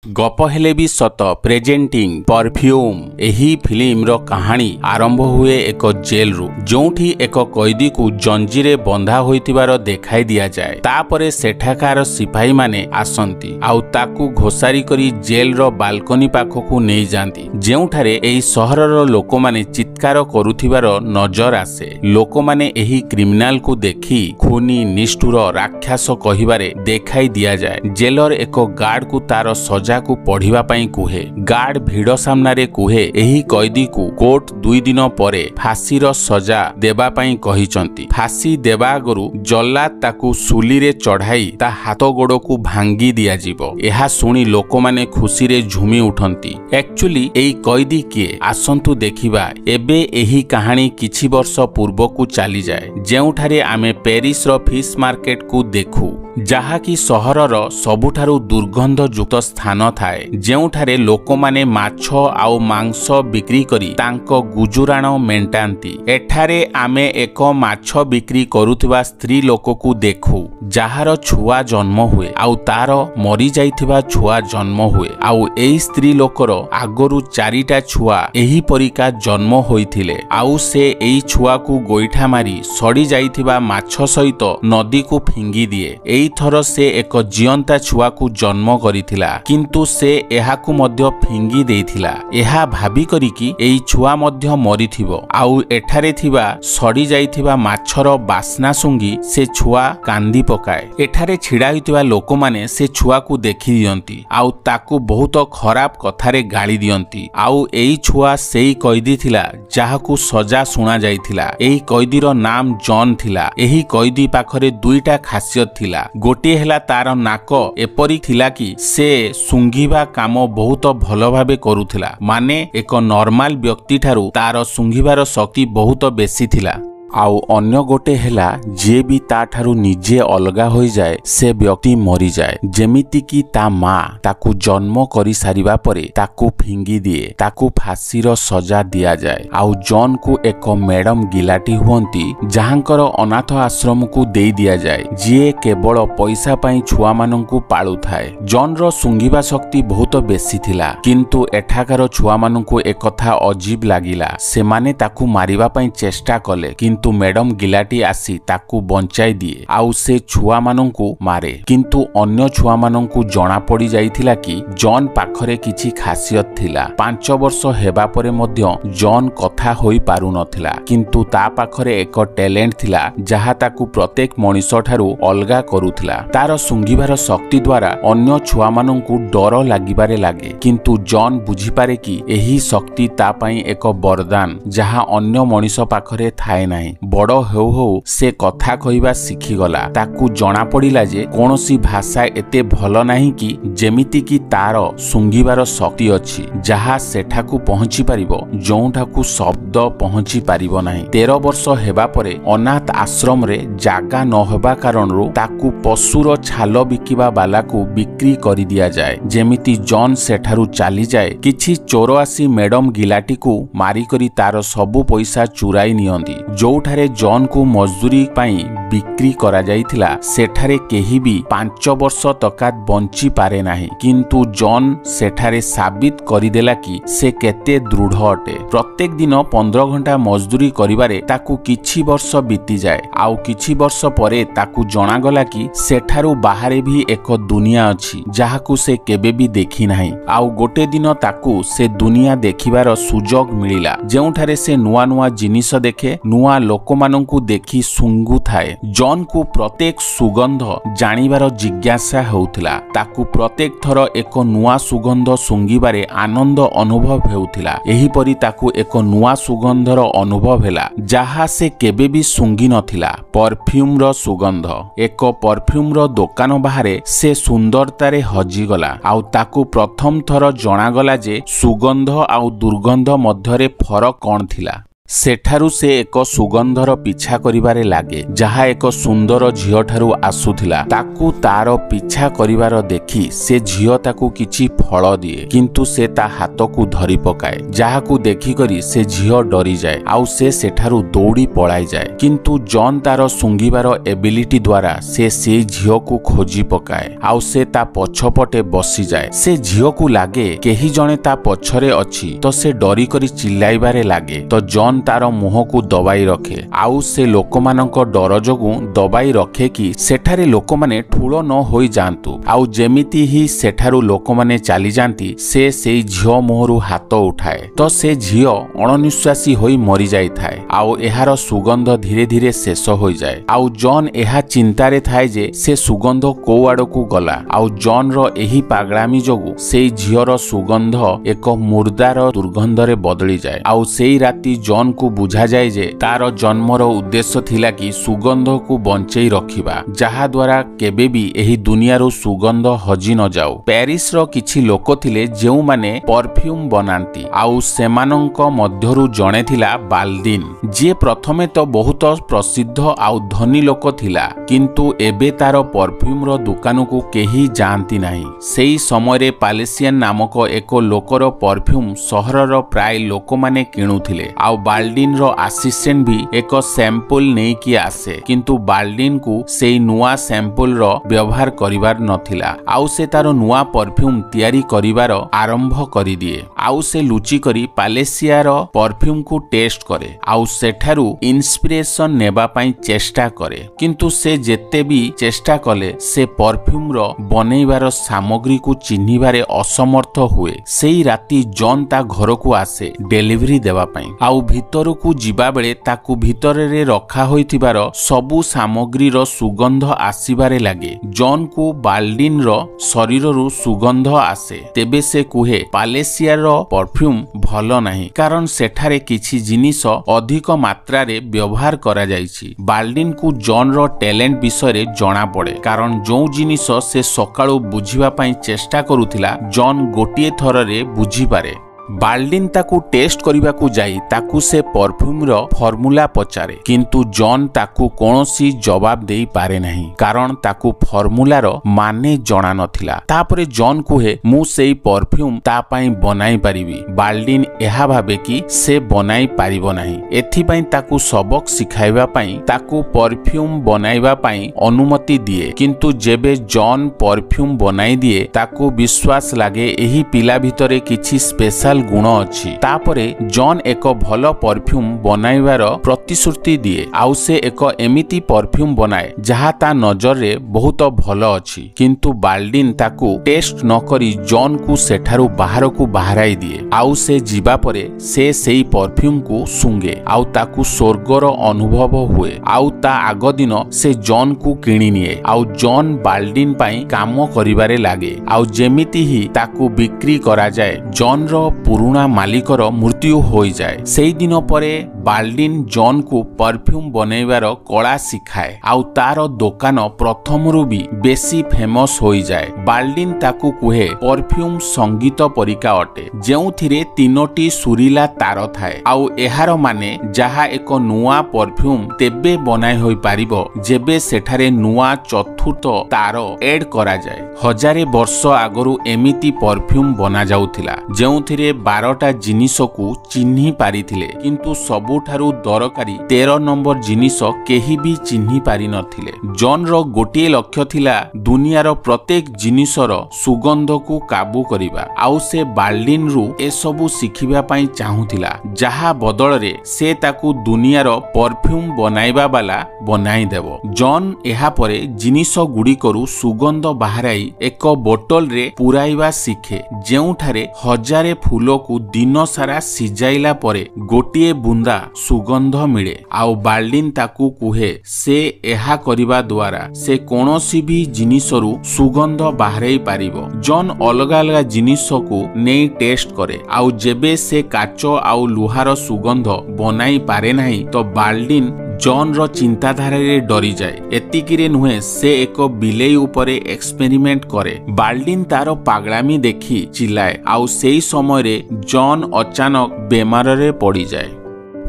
गप हेले भी सत प्रेजेंटिंग परफ्यूम एही फिल्म रो कहानी आरंभ हुए एक जेल रु जोठी एक कैदी को जंजीरे बंधा होइतिबार देखाई दिया जाए। तापरे सेठाकार सिपाही माने आसंती आउ ताकू घोसारी करी जेल रो बालकनी पाखकू नहीं जाती जेउठारे एही सहरर लोक माने चित्कार करुथिबार नजर आसे। लोक माने एही क्रिमिनाल को देखी खूनी निष्ठुर राक्षस कहिबारे देखाई दिया जाए। जेलर एक गार्ड को तार सजा को पढ़िबा पई कुहे। गार्ड भिड़ सामनारे कुहे एही कैदी को कोर्ट 2 दिन परे फांसीर सजा देबा पई कहिचंती। फांसी देबा आगरु जल्लाद ताकू सुली रे चढ़ाई ता हाथ गोड़ को भांगी दिया जिवो। एहा सुनी लोक माने खुशी रे झुमी उठंती। एक्चुअली एही कैदी किए आसंतु देखिबा। एबे एही कहानी किछि वर्ष पूर्व को चली जाए जेउठारे आमे पेरिस रो फिश मार्केट को देखू जहा कि सहरर सबुठारु दुर्गंध युक्त स्थान थाए जेउठारे लोक माने माछ आउ मांस बिक्री करी तांको गुजुराण मेंटांती। एठारे आमे एक माछ बिक्री करुथिबा स्त्री लोक को देखू जहार छुआ जन्म हुए आउ तार मरी जाइथिबा छुआ जन्म हुए आउ एई स्त्री लोकर आगरु 4टा छुआ एही परिका जन्म होइथिले आउ से एई छुआ को गोइठा मारी सड़ी जाइथिबा माछ सहित नदी को फिंगी दिए। एई थर से एक जियंता छुआ को जन्म करिथिला किंतु से एहाकू मध्य फिंगी देइथिला। एहा भाबी करी कि एई छुआ मध्य मरिथिबो आउ एठारे थिबा सड़ी जाइथिबा माछर बास्ना सुंगी से छुआ कांदी पकाए। एठारे छिड़ा होइतिबा लोक माने से छुआ को देखि दियंती आउ ताकू बहुत खराब कथारे गाली दियंती। आउ एई छुआ सेई कैदी थिला जाहाकू सजा सुना जाइथिला। एई कैदीर नाम जॉन थिला। एही कैदी पाखरे 2टा खासियत थिला। गोटे हेला तार नाक एपरी थिला कि से सुंघिबा काम बहुत भल भाबे करुथिला। माने एक नॉर्मल व्यक्ति ठारू तार सुंघिबार शक्ति बहुत बेसी थिला। आउ अन्य गोटे हेला जे भी ता ठारू निजे अलगा होई जाए से व्यक्ति मरी जाए। जेमिति कि ता मां ताकू जन्म करी सारिबा परे ताकू फिंगी दिए ताकू फांसीर सजा दिया जाए। आउ जॉन को एक मैडम गिलाटी हुंती जहांकर अनाथ आश्रम को दे दिया जाए जे केवल पैसा पई छुआ माननकू पाळु थाए। जॉन रो सुंघिबा शक्ति बहुत बेसी थिला किंतु एठाकार छुआ माननकू एक कथा अजीब लागिला। से माने ताकू मारिबा पई चेष्टा कले किंतु मैडम गिलाटी आसी ताकू बंचाई दिए आउ से छुआ माननकू मारे। किंतु अन्य छुआ माननकू जणा पड़ी जाइथिला कि जॉन पाखरे किछि खासियत थिला। 5 वर्ष हेबा परे मध्य जॉन कथा होई पारु नथिला किंतु ता पाखरे एक टैलेंट थिला जहा ताकू प्रत्येक मनिष ठारू अलगा करुथिला। तार सुंघिबार शक्ति द्वारा अन्य छुआ माननकू डर लागिबारे लागे किंतु जॉन बुझी पारे कि एही शक्ति ता पई एक वरदान जहा अन्य मनिष पाखरे थाए नाही। बड़ हेउ हेउ से कथा कहिबा शिखी गला। ताकू जणा पड़िला जे कोनोसी भाषा एते भल नाही कि जेमिति कि तार सुंघिबार शक्ति अछि जहा सेठाकू पहुंची पारिबो जोंठाकू शब्द पहुंची पारिबो नाही। 13 वर्ष हेबा परे अनाथ आश्रम रे जागा न हेबा कारणरू ताकू पशुर छाल बिकिबा बालाकू बिक्री करि दिया जाए। जेमिति जॉन सेठारू चाली जाए किछि चोर आसी मैडम गिलाटी को मारी करी तार सबु पैसा चुराई नियंती। जोठारे जॉन को मजदूरी पाई बिक्री करा जाइथिला सेठारे केही भी 5 वर्ष तकात बंची पारे नाही किंतु जॉन सेठारे साबित करिदेला कि से केते दृढ़ अटे। प्रत्येक दिन 15 घंटा मजदूरी करिबारे ताकू किछि वर्ष बीती जाए आउ किछि वर्ष परे ताकू जणा गला कि सेठारू बाहरे भी एक दुनिया अछि जाहाकू से केबे भी देखि नाही। आउ गोटे दिन ताकू से दुनिया देखिबार सुजोग मिलिला जेउठारे से नुआ नुआ जिनिस देखे नुआ लोकमानंकू देखि सुंगु थाए। जॉन को प्रत्येक सुगंध जानिबार जिज्ञासा होउथिला। ताकू प्रत्येक थर एक नुआ सुगंध सुंगिबारे आनंद अनुभव हेउथिला। एही परी ताकू एक नुआ सुगंधर अनुभव हेला जहा से केबे भी सुंगी नथिला। परफ्यूम रो सुगंध। एक परफ्यूम रो दुकान बाहरे से सुंदरतारे हजिगला आउ ताकू प्रथम थर जणागला जे सुगंध आउ दुर्गंध मध्यरे फरक कोन थिला। ସେଠାରୁ ସେ ଏକ ସୁଗନ୍ଧର ପିଛା କରିବାରେ ଲାଗେ ଯାହା ଏକ ସୁନ୍ଦର ଝିଅଠାରୁ ଆସୁଥିଲା। ତାକୁ ତାର ପିଛା କରିବାର ଦେଖି ସେ ଝିଅ ତାକୁ କିଛି ଫଳ ଦିଏ କିନ୍ତୁ ସେ ତା ହାତକୁ ଧରି ପକାଏ ଯାହାକୁ ଦେଖିକରି ସେ ଝିଅ ଡରିଯାଏ ଆଉ ସେ ସେଠାରୁ ଦୌଡ଼ି ପଳାଇଯାଏ। କିନ୍ତୁ ଜନ୍ ତାର ଶୁଙ୍ଘିବାର ଏବିଲିଟି ଦ୍ୱାରା ସେ ସେଇ ଝିଅକୁ ଖୋଜି ପକାଏ ଆଉ ସେ ତା ପଛପଟେ ବସିଯାଏ। ସେ ଝିଅକୁ ଲାଗେ କେହି ଜଣେ ତା ପଛରେ ଅଛି ତ ସେ ଡରି କରି ଚିଲ୍ଲାଇବାରେ ଲାଗେ ତ ଜନ୍ ତାର ମୁହଁକୁ ଦବାଇ ରଖେ ଆଉ ସେ ଲୋକମାନଙ୍କ ଡର ଯୋଗୁଁ ଦବାଇ ରଖେ କି ସେଠାରେ ଲୋକମାନେ ଠୁଳ ନ ହୋଇଯାଆନ୍ତୁ ଆଉ ଯେମିତି ହିଁ ସେଠାରୁ ଲୋକମାନେ ଚାଲିଯାଆନ୍ତି ସେ ସେଇ ଝିଅ ମୁହଁରୁ ହାତ ଉଠାଏ ତ ସେ ଝିଅ ଅଣନିଶ୍ୱାସୀ ହୋଇ ମରିଯାଇଥାଏ ଆଉ ଏହାର ସୁଗନ୍ଧ ଧୀରେ ଧୀରେ ଶେଷ ହୋଇଯାଏ ଆଉ ଜନ୍ ଏହା ଚିନ୍ତାରେ ଥାଏ ଯେ ସେ ସୁଗନ୍ଧ କୋଉ ଆଡ଼କୁ ଗଲା ଆଉ ଜନ୍ର ଏହି ପାଗଳାମି ଯୋଗୁଁ ସେଇ ଝିଅର ସୁଗନ୍ଧ ଏକ ମୁର୍ଦାର ଦୁର୍ଗନ୍ଧରେ ବଦଳିଯାଏ ଆଉ ସେଇ ରାତି ଜନ୍ କୁ ବୁଝାଯାଏ ଯେ ତାର ଜନ୍ମର ଉଦ୍ଦେଶ୍ୟ ଥିଲା କି ସୁଗନ୍ଧକୁ ବଞ୍ଚେଇ ରଖିବା ଯାହା ଦ୍ୱାରା କେବେ ବି ଏହି ଦୁନିଆରୁ ସୁଗନ୍ଧ ହଜି ନ ଯାଉ। ପ୍ୟାରିସର କିଛି ଲୋକ ଥିଲେ ଯେଉଁମାନେ ପରଫ୍ୟୁମ୍ ବନାନ୍ତି ଆଉ ସେମାନଙ୍କ ମଧ୍ୟରୁ ଜଣେ ଥିଲା ବାଲ୍ଡିନ୍ ଯିଏ ପ୍ରଥମେ ତ ବହୁତ ପ୍ରସିଦ୍ଧ ଆଉ ଧନୀ ଲୋକ ଥିଲା କିନ୍ତୁ ଏବେ ତାର ପରଫ୍ୟୁମ୍ର ଦୋକାନକୁ କେହି ଯାଆନ୍ତି ନାହିଁ। ସେଇ ସମୟରେ ପାଲେସିଆନ୍ ନାମକ ଏକ ଲୋକର ପରଫ୍ୟୁମ୍ ସହରର ପ୍ରାୟ ଲୋକମାନେ କିଣୁଥିଲେ ଆଉ ବାଲ୍ଡିନ୍ର ଆସିଷ୍ଟେଣ୍ଟ ବି ଏକ ସ୍ୟାମ୍ପଲ ନେଇକି ଆସେ କିନ୍ତୁ ବାଲ୍ଡିନ୍କୁ ସେଇ ନୂଆ ସ୍ୟାମ୍ପଲର ବ୍ୟବହାର କରିବାର ନଥିଲା ଆଉ ସେ ତାର ନୂଆ ପରଫ୍ୟୁମ୍ ତିଆରି କରିବାର ଆରମ୍ଭ କରିଦିଏ ଆଉ ସେ ଲୁଚିକରି ପାଲେସିଆର ପରଫ୍ୟୁମ୍କୁ ଟେଷ୍ଟ କରେ ଆଉ ସେଠାରୁ ଇନ୍ସପିରେସନ ନେବା ପାଇଁ ଚେଷ୍ଟା କରେ କିନ୍ତୁ ସେ ଯେତେ ବି ଚେଷ୍ଟା କଲେ ସେ ପରଫ୍ୟୁମ୍ର ବନେଇବାର ସାମଗ୍ରୀକୁ ଚିହ୍ନିବାରେ ଅସମର୍ଥ ହୁଏ। ସେଇ ରାତି ଜନ୍ ତା ଘରକୁ ଆସେ ଡେଲିଭରି ଦେବା ପାଇଁ ଆଉ ଭିତରକୁ ଯିବାବେଳେ ତାକୁ ଭିତରରେ ରଖା ହୋଇଥିବାର ସବୁ ସାମଗ୍ରୀର ସୁଗନ୍ଧ ଆସିବାରେ ଲାଗେ। ଜନ୍କୁ ବାଲ୍ଡିନ୍ର ଶରୀରରୁ ସୁଗନ୍ଧ ଆସେ ତେବେ ସେ କୁହେ ପାଲେସିଆର ପରଫ୍ୟୁମ୍ ଭଲ ନାହିଁ କାରଣ ସେଠାରେ କିଛି ଜିନିଷ ଅଧିକ ମାତ୍ରାରେ ବ୍ୟବହାର କରାଯାଇଛି। ବାଲ୍ଡିନ୍କୁ ଜନ୍ର ଟ୍ୟାଲେଣ୍ଟ ବିଷୟରେ ଜଣାପଡ଼େ କାରଣ ଯେଉଁ ଜିନିଷ ସେ ସକାଳୁ ବୁଝିବା ପାଇଁ ଚେଷ୍ଟା କରୁଥିଲା ଜନ୍ ଗୋଟିଏ ଥରରେ ବୁଝିପାରେ। ବାଲ୍ଡିନ୍ ତାକୁ ଟେଷ୍ଟ କରିବାକୁ ଯାଇ ତାକୁ ସେ ପରଫ୍ୟୁମ୍ର ଫର୍ମୁଲା ପଚାରେ କିନ୍ତୁ ଜନ୍ ତାକୁ କୌଣସି ଜବାବ ଦେଇପାରେ ନାହିଁ କାରଣ ତାକୁ ଫର୍ମୁଲାର ମାନେ ଜଣା ନଥିଲା। ତାପରେ ଜନ୍ କୁହେ ମୁଁ ସେଇ ପରଫ୍ୟୁମ୍ ତା ପାଇଁ ବନାଇ ପାରିବି। ବାଲ୍ଡିନ୍ ଏହା ଭାବେ କି ସେ ବନାଇ ପାରିବ ନାହିଁ ଏଥିପାଇଁ ତାକୁ ସବକ ଶିଖାଇବା ପାଇଁ ତାକୁ ପରଫ୍ୟୁମ୍ ବନାଇବା ପାଇଁ ଅନୁମତି ଦିଏ କିନ୍ତୁ ଯେବେ ଜନ୍ ପରଫ୍ୟୁମ୍ ବନାଇ ଦିଏ ତାକୁ ବିଶ୍ୱାସ ଲାଗେ ଏହି ପିଲା ଭିତରେ କିଛି ସ୍ପେଶାଲ ଗୁଣ ଅଛି। ତାପରେ ଜନ୍ ଏକ ଭଲ ପରଫ୍ୟୁମ୍ ବନାଇବାର ପ୍ରତିଶ୍ରୁତି ଦିଏ ଆଉ ସେ ଏକ ଏମିତି ପରଫ୍ୟୁମ୍ ବନାଏ ଯାହା ତା ନଜରରେ ବହୁତ ଭଲ ଅଛି କିନ୍ତୁ ବାଲ୍ଡିନ୍ ତାକୁ ଟେଷ୍ଟ ନକରି ଜନ୍କୁ ସେଠାରୁ ବାହାରକୁ ବାହାରାଇ ଦିଏ ଆଉ ସେ ଯିବା ପରେ ସେ ସେଇ ପରଫ୍ୟୁମ୍କୁ ଶୁଙ୍ଗେ ଆଉ ତାକୁ ସ୍ୱର୍ଗର ଅନୁଭବ ହୁଏ ଆଉ ତା ଆଗ ଦିନ ସେ ଜନ୍କୁ କିଣି ନିଏ ଆଉ ଜନ୍ ବାଲ୍ଡିନ୍ ପାଇଁ କାମ କରିବାରେ ଲାଗେ ଆଉ ଯେମିତି ହିଁ ତାକୁ ବିକ୍ରି କରାଯାଏ ଜନ୍ର ପୁରୁଣା ମାଲିକର ମୃତ୍ୟୁ ହୋଇଯାଏ। ସେଇ ଦିନ ପରେ ବାଲ୍ଡିନ୍ ଜନ୍କୁ ପରଫ୍ୟୁମ୍ ବନେଇବାର କଳା ଶିଖାଏ ଆଉ ତାର ଦୋକାନ ପ୍ରଥମରୁ ବି ବେଶୀ ଫେମସ୍ ହୋଇଯାଏ। ବାଲ୍ଡିନ୍ ତାକୁ କୁହେ ପରଫ୍ୟୁମ୍ ସଙ୍ଗୀତ ପରିକା ଅଟେ ଯେଉଁଥିରେ 3ଟି ସୁରିଲା ତାର ଥାଏ ଆଉ ଏହାର ମାନେ ଯାହା ଏକ ନୂଆ ପରଫ୍ୟୁମ୍ ତେବେ ବନାଇ ହୋଇପାରିବ ଯେବେ ସେଠାରେ ନୂଆ ଚତୁର୍ଥ ତାର ଏଡ୍ କରାଯାଏ। 1000 ବର୍ଷ ଆଗରୁ ଏମିତି ପରଫ୍ୟୁମ୍ ବନାଯାଉଥିଲା ଯେଉଁଥିରେ 12ଟା ଜିନିଷକୁ ଚିହ୍ନି ପାରିଥିଲେ କିନ୍ତୁ ସବୁଠାରୁ ଦରକାରୀ 13 ନମ୍ବର ଜିନିଷ କେହି ବି ଚିହ୍ନି ପାରିନଥିଲେ। ଜନ୍ର ଗୋଟିଏ ଲକ୍ଷ୍ୟ ଥିଲା ଦୁନିଆର ପ୍ରତ୍ୟେକ ଜିନିଷର ସୁଗନ୍ଧକୁ କାବୁ କରିବା ଆଉ ସେ ବାଲ୍ଡିନ୍ରୁ ଏସବୁ ଶିଖିବା ପାଇଁ ଚାହୁଁଥିଲା ଯାହା ବଦଳରେ ସେ ତାକୁ ଦୁନିଆର ପରଫ୍ୟୁମ୍ ବନାଇବା ବାଲା ବନାଇଦେବ। ଜନ୍ ଏହାପରେ ଜିନିଷ ଗୁଡ଼ିକରୁ ସୁଗନ୍ଧ ବାହାରାଇ ଏକ ବୋଟଲରେ ପୁରାଇବା ଶିଖେ ଯେଉଁଠାରେ 1000 ଫୁଲକୁ ଦିନ ସାରା ସିଝାଇଲା ପରେ ଗୋଟିଏ ବୁନ୍ଦା ସୁଗନ୍ଧ ମିଳେ ଆଉ ବାଲ୍ଡିନ୍ ତାକୁ କୁହେ ସେ ଏହା କରିବା ଦ୍ୱାରା ସେ କୌଣସି ବି ଜିନିଷରୁ ସୁଗନ୍ଧ ବାହାରାଇ ପାରିବ। ଜନ୍ ଅଲଗା ଅଲଗା ଜିନିଷକୁ ନେଇ ଟେଷ୍ଟ କରେ ଆଉ ଯେବେ ସେ କାଚ ଆଉ ଲୁହାର ସୁଗନ୍ଧ ବନାଇ ପାରେ ନାହିଁ ତ ବାଲ୍ଡିନ୍ ଜନ୍ର ଚିନ୍ତାଧାରାରେ ଡରିଯାଏ। ଏତିକିରେ ନୁହେଁ ସେ ଏକ ବିଲେଇ ଉପରେ ଏକ୍ସପେରିମେଣ୍ଟ କରେ। ବାଲ୍ଡିନ୍ ତାର ପାଗଳାମି ଦେଖି ଚିଲ୍ଲାଏ ଆଉ ସେଇ ସମୟରେ ଜନ୍ ଅଚାନକ ବେମାରରେ ପଡ଼ିଯାଏ।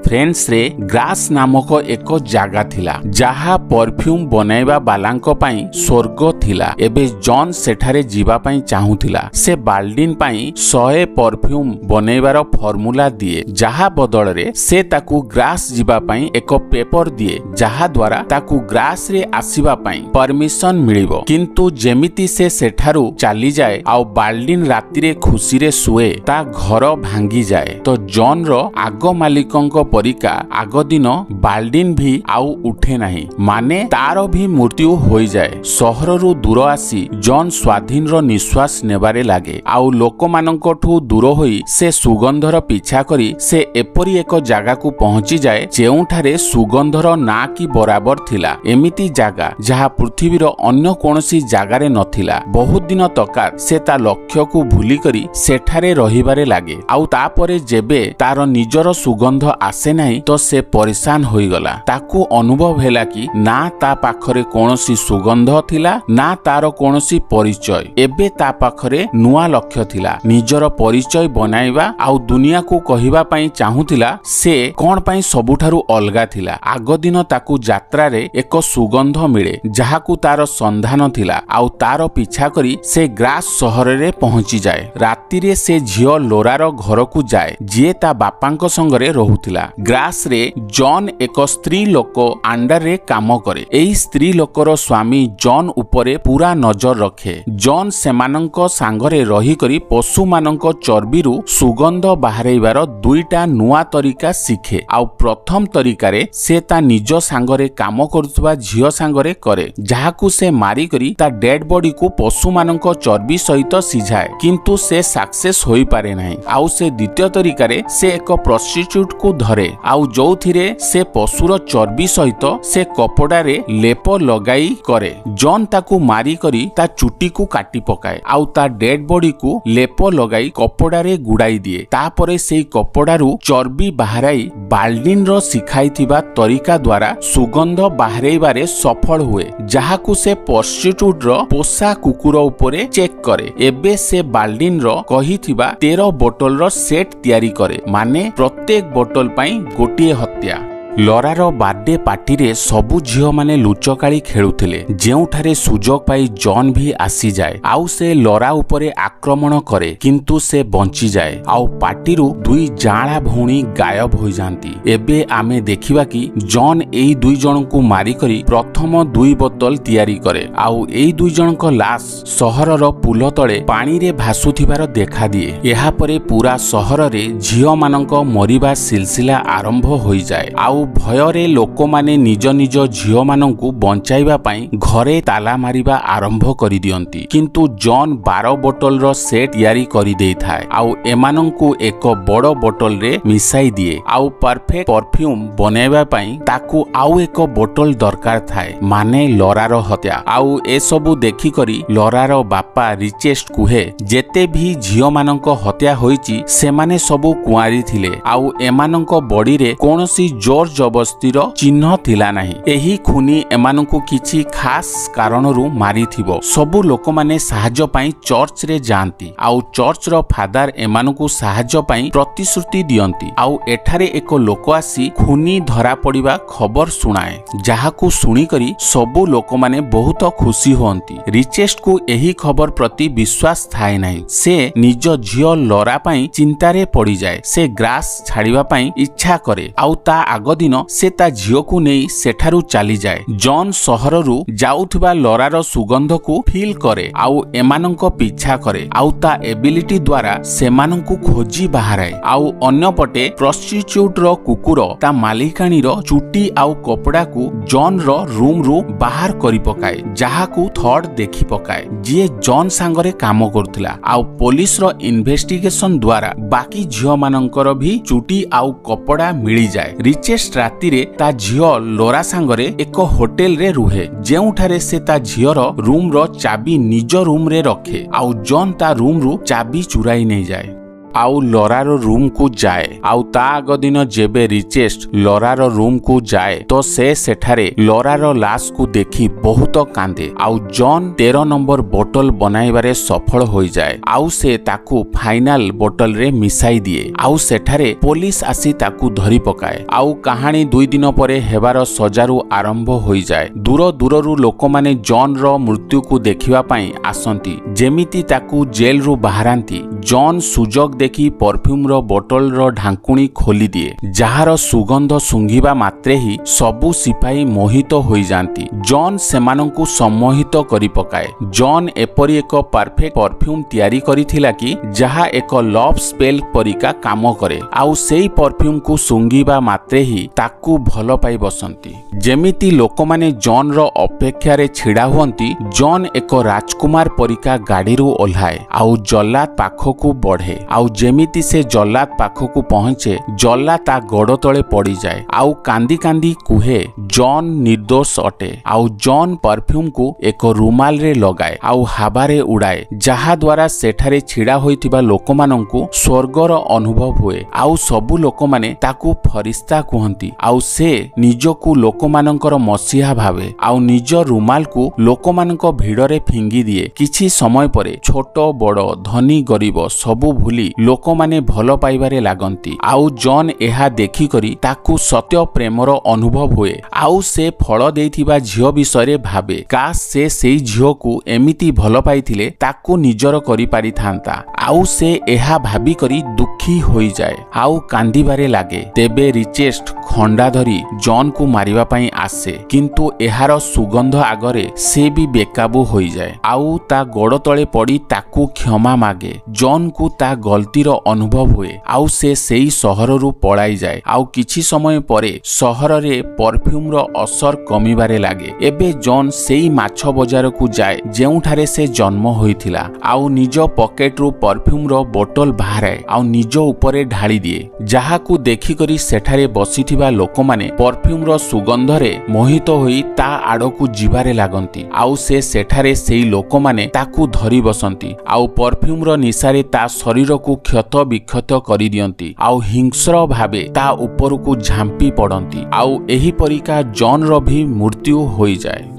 फ्रेंच रे ग्रास नामक एक जगह थिला जहा परफ्यूम बनाइबा बालांक पई स्वर्ग थिला। एबे जॉन सेठारे जीवा पई चाहुथिला। से बाल्डिन पई 100 परफ्यूम बनैबार फॉर्मूला दिए जहा बदल रे से ताकू ग्रास जीवा पई एक पेपर दिए जहा द्वारा ताकू ग्रास रे आसीबा पई परमिशन मिलिबो। किंतु जेमिति से सेठारू चाली जाए आउ बाल्डिन राति रे खुशी रे सुए ता घर भांगी जाए। तो जॉन रो आग मालिकंक परिका आग दिन बाल्डिन भी आउ उठे नहीं, माने तारो भी मृत्यु होई जाए। सहररू दूर आसी जॉन स्वाधीन रो निश्वास नेबारे लागे आउ लोक माननकोठू दूर होई से सुगंधर पीछा करी से एपरी एक जागा को पहुंची जाए जेउठारे सुगंधर ना की बराबर थिला। एमिति जागा जहा पृथ्वीर अन्य कोनोसी जागारे नथिला। बहुत दिन तका से ता लक्ष्य को भूली करी सेठारे रहिबारे लागे आउ तापरे जेबे तार निजर सुगंध आसे नाही तो से परेशान होई गला। ताकू अनुभव हैला कि ना ता पाखरे कोनोसी सुगंध थिला ना तार कोनोसी परिचय। एबे ता पाखरे नुआ लक्ष्य थिला, निजर परिचय बनाइबा आउ दुनिया को कहिबा पई चाहुथिला से कोन पई सबुठारु अलगा थिला। आग दिन ताकू यात्रा रे एक सुगंध मिले जहाकू तार संधान थिला आउ तार पीछा करी से ग्रास सहर रे पहुंची जाए। राति रे से झियो लोरार घर को जाए जे ता बापांक संगरे रहुथिला। ग्रास रे जॉन एक स्त्री लोक अंडर रे काम करे। एही स्त्री लोकर स्वामी जॉन उपरे पूरा नजर रखे। जॉन सेमानंक सांगरे रही करी पशु मानंक चर्बीरु सुगंध बाहरेइबार दुईटा नुआ तरीका शिखे। आउ प्रथम तरीकारे से ता निज सांगरे काम करुवा झियो सांगरे करे जहाकू से मारी करी ता डेड बॉडी को पशु मानंक चर्बी सहित सिझाए, किंतु से सक्सेस होई पारे नाही। आउ से द्वितीय तरीकारे से एक प्रोस्टिट्यूट को धरे आउ जोथिरे से पशुर चर्बी सहित से कपड़ा रे लेप लगाई करे। जॉन ताकू मारी करी ता चुटी को काटी पकाए आउ ता डेड बॉडी को लेप लगाई कपड़ा रे गुड़ाई दिए। तापरे से कपड़ारू चर्बी बाहराई बाल्डिन रो सिखाइथिबा तरीका द्वारा सुगंध बाहरेइबारे सफल हुए जहाकू से प्रोस्टिट्यूट रो पोसा कुकुर उपरे चेक करे। एबे से बाल्डिन रो कहिथिबा 13 बोतल रो सेट तैयारी करे, माने प्रत्येक बोतल पई गोटिए हत्या। लरार बर्थडे पार्टी रे सबु झियो माने लुचकाली खेलुथिले जेउठारे सुजोग पाई जॉन भी आसी जाए आउ से लरा उपरे आक्रमण करे, किंतु से बंची जाए आउ पार्टी रु दुई जाळा भौणी गायब हो जांती। एबे आमे देखिबा कि जॉन एई दुई जण को मारी करी प्रथम 2 बोतल तैयारी करे आउ एई दुई जण को लाश सहरर पुल तळे पानी रे भासुथिबार देखा दिए। एहा परे पूरा सहर रे झियो मानक मरिबा सिलसिला आरंभ होई जाए आउ भୟରେ ଲୋକମାନେ ନିଜ ନିଜ ଝିଅମାନଙ୍କୁ ବଞ୍ଚାଇବା ପାଇଁ ଘରେ ତାଲା ମାରିବା ଆରମ୍ଭ କରିଦିଅନ୍ତି। କିନ୍ତୁ ଜନ୍ 12 ବୋତଲର ସେଟ୍ ତିଆରି କରିଦେଇଥାଏ ଆଉ ଏମାନଙ୍କୁ ଏକ ବଡ଼ ବୋତଲରେ ମିଶାଇ ଦିଏ ଆଉ ପରଫେକ୍ଟ ପରଫ୍ୟୁମ୍ ବନାଇବା ପାଇଁ ତାକୁ ଆଉ ଏକ ବୋତଲ ଦରକାର ଥାଏ, ମାନେ ଲରାର ହତ୍ୟା। ଆଉ ଏସବୁ ଦେଖିକରି ଲରାର ବାପା ରିଚେଷ୍ଟ କୁହେ ଯେତେ ବି ଝିଅମାନଙ୍କ ହତ୍ୟା ହୋଇଛି ସେମାନେ ସବୁ କୁଆଁରୀ ଥିଲେ ଆଉ ଏମାନଙ୍କ ବଡିରେ କୌଣସି ଜୋର ଜବସ୍ତିର ଚିହ୍ନ ଥିଲା ନାହିଁ। ଏହି ଖୁନି ଏମାନଙ୍କୁ କିଛି ଖାସ୍ କାରଣରୁ ମାରିଥିବ। ସବୁ ଲୋକମାନେ ସାହାଯ୍ୟ ପାଇଁ ଚର୍ଚ୍ଚରେ ଯାଆନ୍ତି ଆଉ ଚର୍ଚ୍ଚର ଫାଦର ଏମାନଙ୍କୁ ସାହାଯ୍ୟ ପାଇଁ ପ୍ରତିଶ୍ରୁତି ଦିଅନ୍ତି ଆଉ ଏଠାରେ ଏକ ଲୋକ ଆସି ଖୁନି ଧରା ପଡ଼ିବା ଖବର ଶୁଣାଏ, ଯାହାକୁ ଶୁଣିକରି ସବୁ ଲୋକମାନେ ବହୁତ ଖୁସି ହୁଅନ୍ତି। ରିଚେଷ୍ଟକୁ ଏହି ଖବର ପ୍ରତି ବିଶ୍ୱାସ ଥାଏ ନାହିଁ। ସେ ନିଜ ଝିଅ ଲରା ପାଇଁ ଚିନ୍ତାରେ ପଡ଼ିଯାଏ। ସେ ଗ୍ରାସ୍ ଛାଡ଼ିବା ପାଇଁ ଇଚ୍ଛା କରେ ଆଉ ତା ଆଗ ଦିନ ସେ ତା ଝିଅକୁ ନେଇ ସେଠାରୁ ଚାଲିଯାଏ। ଜନ୍ ସହରରୁ ଯାଉଥିବା ଲରାର ସୁଗନ୍ଧକୁ ଫିଲ୍ କରେ ଆଉ ଏମାନଙ୍କ ପିଛା କରେ ଆଉ ତା ଏବିଲିଟି ଦ୍ୱାରା ସେମାନଙ୍କୁ ଖୋଜି ବାହାରାଏ। ଆଉ ଅନ୍ୟପଟେ ପ୍ରଷ୍ଟିଚ୍ୟୁଟର କୁକୁର ତା ମାଲିକାଣୀର ଚୁଟି ଆଉ କପଡ଼ାକୁ ଜନ୍ର ରୁମ୍ରୁ ବାହାର କରି ପକାଏ, ଯାହାକୁ ଥର୍ଡ ଦେଖି ପକାଏ ଯିଏ ଜନ୍ ସାଙ୍ଗରେ କାମ କରୁଥିଲା। ଆଉ ପୋଲିସର ଇନଭେଷ୍ଟିଗେସନ ଦ୍ୱାରା ବାକି ଝିଅମାନଙ୍କର ବି ଚୁଟି ଆଉ କପଡ଼ା ମିଳିଯାଏ। ରିଚେଷ୍ଟ ରାତିରେ ତା ଝିଅ ଲୋରା ସାଙ୍ଗରେ ଏକ ହୋଟେଲରେ ରୁହେ, ଯେଉଁଠାରେ ସେ ତା ଝିଅର ରୁମ୍ର ଚାବି ନିଜ ରୁମ୍ରେ ରଖେ ଆଉ ଜନ୍ ତା ରୁମ୍ରୁ ଚାବି ଚୁରାଇ ନେଇଯାଏ। आउ लरार रूम को जाए आउ ता आग दिन जेबे रिचेस्ट लरार रूम को जाए तो से सेठारे लरार लाश को देखी बहुत कांदे आउ जॉन 13 नंबर बोतल बनाइबारे सफल हो जाए आउ से ताकू फाइनल बोतल रे मिसाई दिए आउ सेठारे पुलिस आसी ताकू धरी पकाए आउ कहानी 2 दिन परे हेबार सजारू आरंभ हो जाए। दूर दूररू लोक माने जॉन रो मृत्यु को देखिबा पई आसंती जेमिति ताकू जेल रु बाहरांती जॉन सुजोग देखी परफ्यूम रो बोतल रो ढांकुणी खोली दिए जहार सुगंध सुंघिबा मात्रे ही सबु सिपाही मोहित हो जाती। जॉन सेमानंकु सम्मोहित करि पकाए। जॉन एपरी एक परफेक्ट परफ्यूम तैयारी करिथिला कि जहा एक लव स्पेल परिका काम करे आउ सेई परफ्यूम को सुंघिबा मात्रे ही ताकू भल पाई बसंती जेमिति लोक माने जॉन रो अपेक्षा रे छिड़ा हुअंती। जॉन एक राजकुमार परिका गाड़ी रु ओल्हाए आउ जल्लाद पाखकू बढ़े आउ जेमिति से जल्लाद पाखकू पहुंचे जल्लाद ता गोड़ तले पड़ी जाए आउ कांदी कांदी कुहे जॉन निर्दोष अटे आउ जॉन परफ्यूम को एक रुमाल रे लगाए आउ हाबारे उड़ाए जहा द्वारा सेठारे छिड़ा होइतिबा लोकमानंकु स्वर्गर अनुभव हुए आउ सबु लोक माने ताकू फरिस्ता कहंती आउ से निजकू लोकमानंकर मसीहा भावे आउ निज रुमाल को लोकमानंक भिड़रे फिंगी दिए। किछि समय परे छोट बड़ धनी गरीब सबु भूली लोक माने भल पाइबारे लागंती आउ जॉन एहा देखि करी ताकू सत्य प्रेमर अनुभव हुए आउ से फल देइथिबा झियो विषय भावे काश से सेई झियो को एमिति भल पाइथिले ताकू निजर करि पारि थांता आउ से एहा भाबी करी दुखी होई जाए आउ कांदीबारे लागे। तेबे रिचेस्ट खंडा धरी जॉन को मारिबा पई आसे किंतु एहार सुगंध आगरे से भी बेकाबू होई जाए आउ ता गोड़ तले पड़ी ताकू क्षमा मागे। जॉन को ता गलतीर अनुभव हुए आउ से सेई सहर रु पळाई जाए आउ किछि समय परे सहर रे परफ्यूम रो असर कमिबारे लागे। एबे जॉन सेई माछ बजार को जाए जेउठारे से जन्म होइथिला आउ निज पॉकेट रु परफ्यूम रो बोतल बाहराए आउ निज उपरे ढाली दिए जहा को देखि करी सेठारे बसिथिबा लोक माने परफ्यूम रो सुगंध रे मोहित होई ता आड़कू जीवारे लागंती आउ से सेठारे सेई लोक माने ताकू धरी बसंती आउ परफ्यूम रो निशारे ता शरीर को क्षत विक्षत करि दियंती आउ हिंस्र भावे ता ऊपर को झांपी पड़ंती आउ एही परिका जॉन रो भी मृत्यु होई जाए।